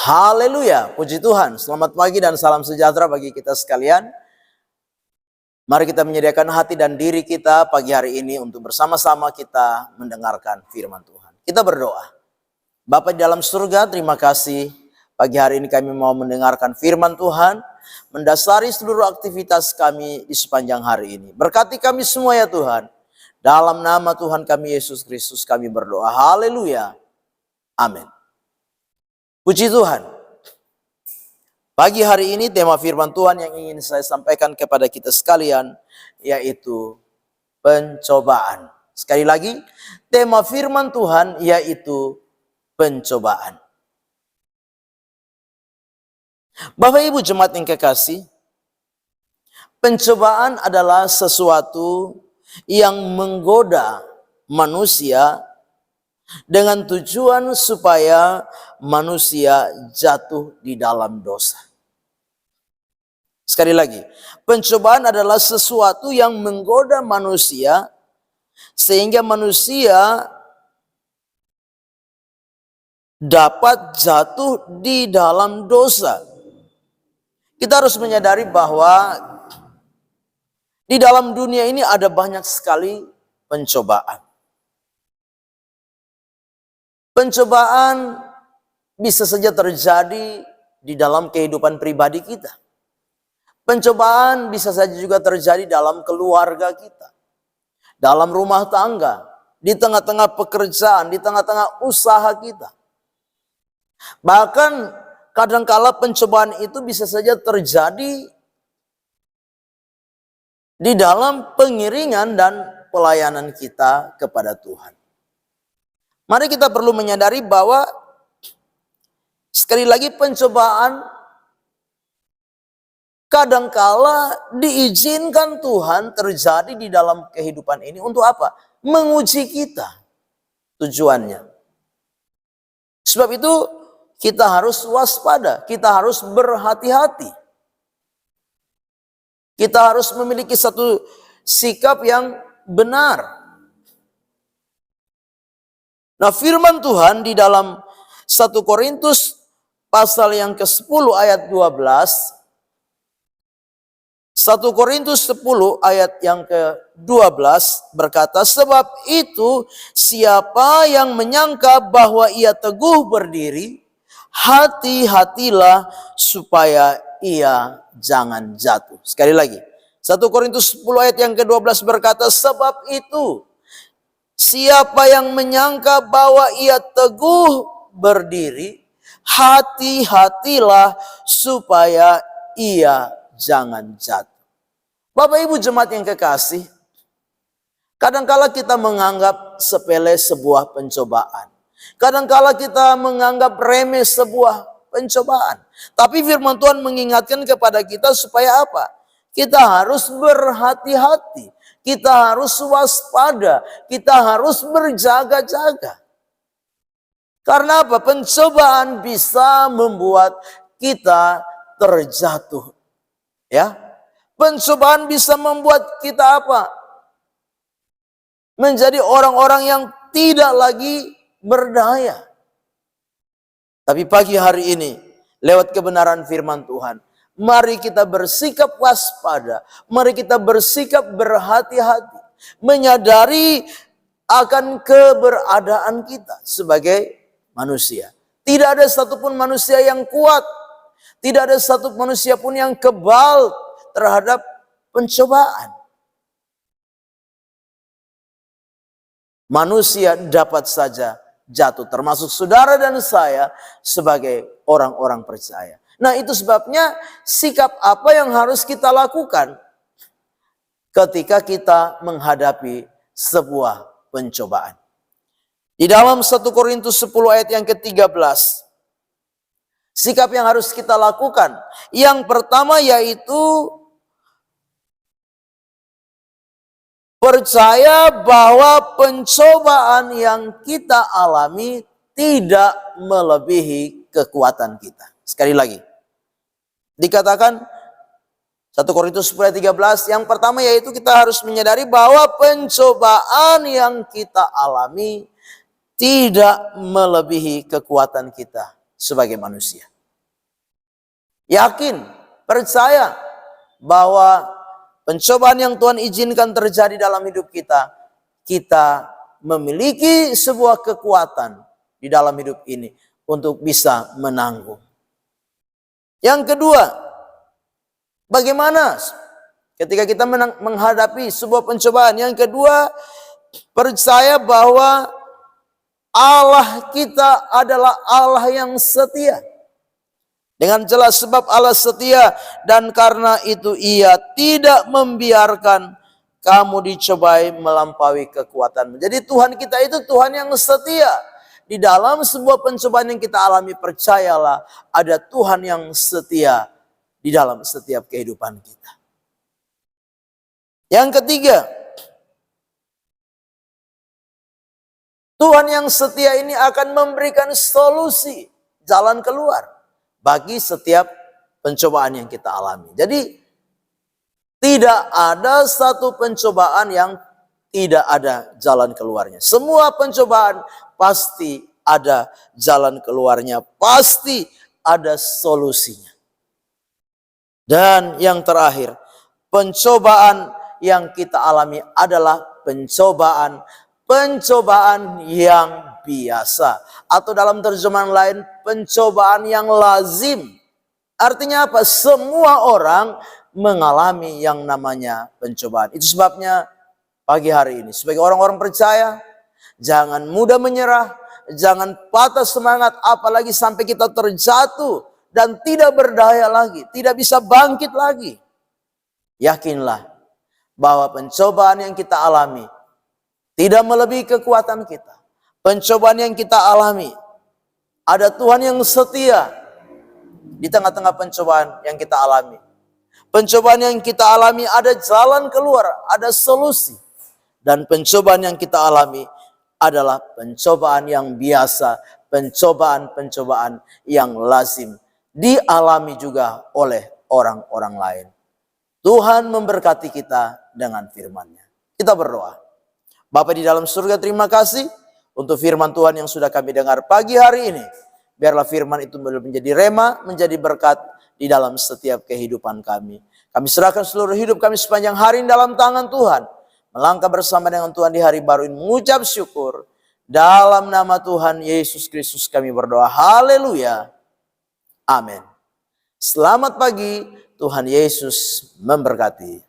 Haleluya, puji Tuhan. Selamat pagi dan salam sejahtera bagi kita sekalian. Mari kita menyediakan hati dan diri kita pagi hari ini untuk bersama-sama kita mendengarkan firman Tuhan. Kita berdoa. Bapa di dalam surga, terima kasih. Pagi hari ini kami mau mendengarkan firman Tuhan, mendasari seluruh aktivitas kami di sepanjang hari ini. Berkati kami semua ya Tuhan. Dalam nama Tuhan kami Yesus Kristus kami berdoa. Haleluya. Amin. Puji Tuhan. Pagi hari ini tema firman Tuhan yang ingin saya sampaikan kepada kita sekalian yaitu pencobaan. Sekali lagi, tema firman Tuhan yaitu pencobaan. Bapak Ibu jemaat yang kekasih, pencobaan adalah sesuatu yang menggoda manusia dengan tujuan supaya manusia jatuh di dalam dosa. Sekali lagi, pencobaan adalah sesuatu yang menggoda manusia sehingga manusia dapat jatuh di dalam dosa. Kita harus menyadari bahwa di dalam dunia ini ada banyak sekali pencobaan. Pencobaan bisa saja terjadi di dalam kehidupan pribadi kita. Pencobaan bisa saja juga terjadi dalam keluarga kita, dalam rumah tangga, di tengah-tengah pekerjaan, di tengah-tengah usaha kita. Bahkan kadangkala pencobaan itu bisa saja terjadi di dalam pengiringan dan pelayanan kita kepada Tuhan. Mari kita perlu menyadari bahwa sekali lagi pencobaan kadangkala diizinkan Tuhan terjadi di dalam kehidupan ini untuk apa? Menguji kita tujuannya. Sebab itu kita harus waspada, kita harus berhati-hati. Kita harus memiliki satu sikap yang benar. Nah, firman Tuhan di dalam 1 Korintus pasal yang ke-10 ayat 12. 1 Korintus 10 ayat yang ke-12 berkata, sebab itu siapa yang menyangka bahwa ia teguh berdiri, hati-hatilah supaya ia jangan jatuh. Sekali lagi, 1 Korintus 10 ayat yang ke-12 berkata, sebab itu siapa yang menyangka bahwa ia teguh berdiri, hati-hatilah supaya ia jangan jatuh. Bapak Ibu jemaat yang kekasih, kadangkala kita menganggap sepele sebuah pencobaan. Kadangkala kita menganggap remeh sebuah pencobaan. Tapi firman Tuhan mengingatkan kepada kita supaya apa? Kita harus berhati-hati. Kita harus waspada, kita harus berjaga-jaga. Karena apa? Pencobaan bisa membuat kita terjatuh. Ya, pencobaan bisa membuat kita apa? Menjadi orang-orang yang tidak lagi berdaya. Tapi pagi hari ini, lewat kebenaran firman Tuhan, mari kita bersikap waspada. Mari kita bersikap berhati-hati. Menyadari akan keberadaan kita sebagai manusia. Tidak ada satupun manusia yang kuat. Tidak ada satu manusia pun yang kebal terhadap pencobaan. Manusia dapat saja jatuh. Termasuk saudara dan saya sebagai orang-orang percaya. Nah, itu sebabnya sikap apa yang harus kita lakukan ketika kita menghadapi sebuah pencobaan. Di dalam 1 Korintus 10 ayat yang ke-13, sikap yang harus kita lakukan. Yang pertama yaitu percaya bahwa pencobaan yang kita alami tidak melebihi kekuatan kita. Sekali lagi. Dikatakan 1 Korintus 10 ayat 13, yang pertama yaitu kita harus menyadari bahwa pencobaan yang kita alami tidak melebihi kekuatan kita sebagai manusia. yakin, percaya bahwa pencobaan yang Tuhan izinkan terjadi dalam hidup kita, kita memiliki sebuah kekuatan di dalam hidup ini untuk bisa menanggung. Yang kedua, bagaimana ketika kita menghadapi sebuah pencobaan? Yang kedua, percaya bahwa Allah kita adalah Allah yang setia. Dengan jelas sebab Allah setia dan karena itu Ia tidak membiarkan kamu dicobai melampaui kekuatanmu. Jadi Tuhan kita itu Tuhan yang setia. Di dalam sebuah pencobaan yang kita alami, percayalah ada Tuhan yang setia di dalam setiap kehidupan kita. Yang ketiga, Tuhan yang setia ini akan memberikan solusi, jalan keluar bagi setiap pencobaan yang kita alami. Jadi tidak ada satu pencobaan yang tidak ada jalan keluarnya. Semua pencobaan pasti ada jalan keluarnya, pasti ada solusinya. Dan yang terakhir, pencobaan yang kita alami adalah pencobaan yang biasa, atau dalam terjemahan lain pencobaan yang lazim. Artinya apa? Semua orang mengalami yang namanya pencobaan. Itu sebabnya pagi hari ini sebagai orang-orang percaya, jangan mudah menyerah, jangan patah semangat, apalagi sampai kita terjatuh dan tidak berdaya lagi, tidak bisa bangkit lagi. Yakinlah bahwa pencobaan yang kita alami tidak melebihi kekuatan kita. Pencobaan yang kita alami, ada Tuhan yang setia di tengah-tengah pencobaan yang kita alami. Pencobaan yang kita alami ada jalan keluar, ada solusi. Dan pencobaan yang kita alami adalah pencobaan yang biasa, pencobaan-pencobaan yang lazim, dialami juga oleh orang-orang lain. Tuhan memberkati kita dengan firman-Nya. Kita berdoa. Bapa di dalam surga, terima kasih untuk firman Tuhan yang sudah kami dengar pagi hari ini. Biarlah firman itu menjadi rema, menjadi berkat di dalam setiap kehidupan kami. Kami serahkan seluruh hidup kami sepanjang hari dalam tangan Tuhan. Melangkah bersama dengan Tuhan di hari baru ini, mengucap syukur. Dalam nama Tuhan Yesus Kristus kami berdoa. Haleluya. Amin. Selamat pagi, Tuhan Yesus memberkati.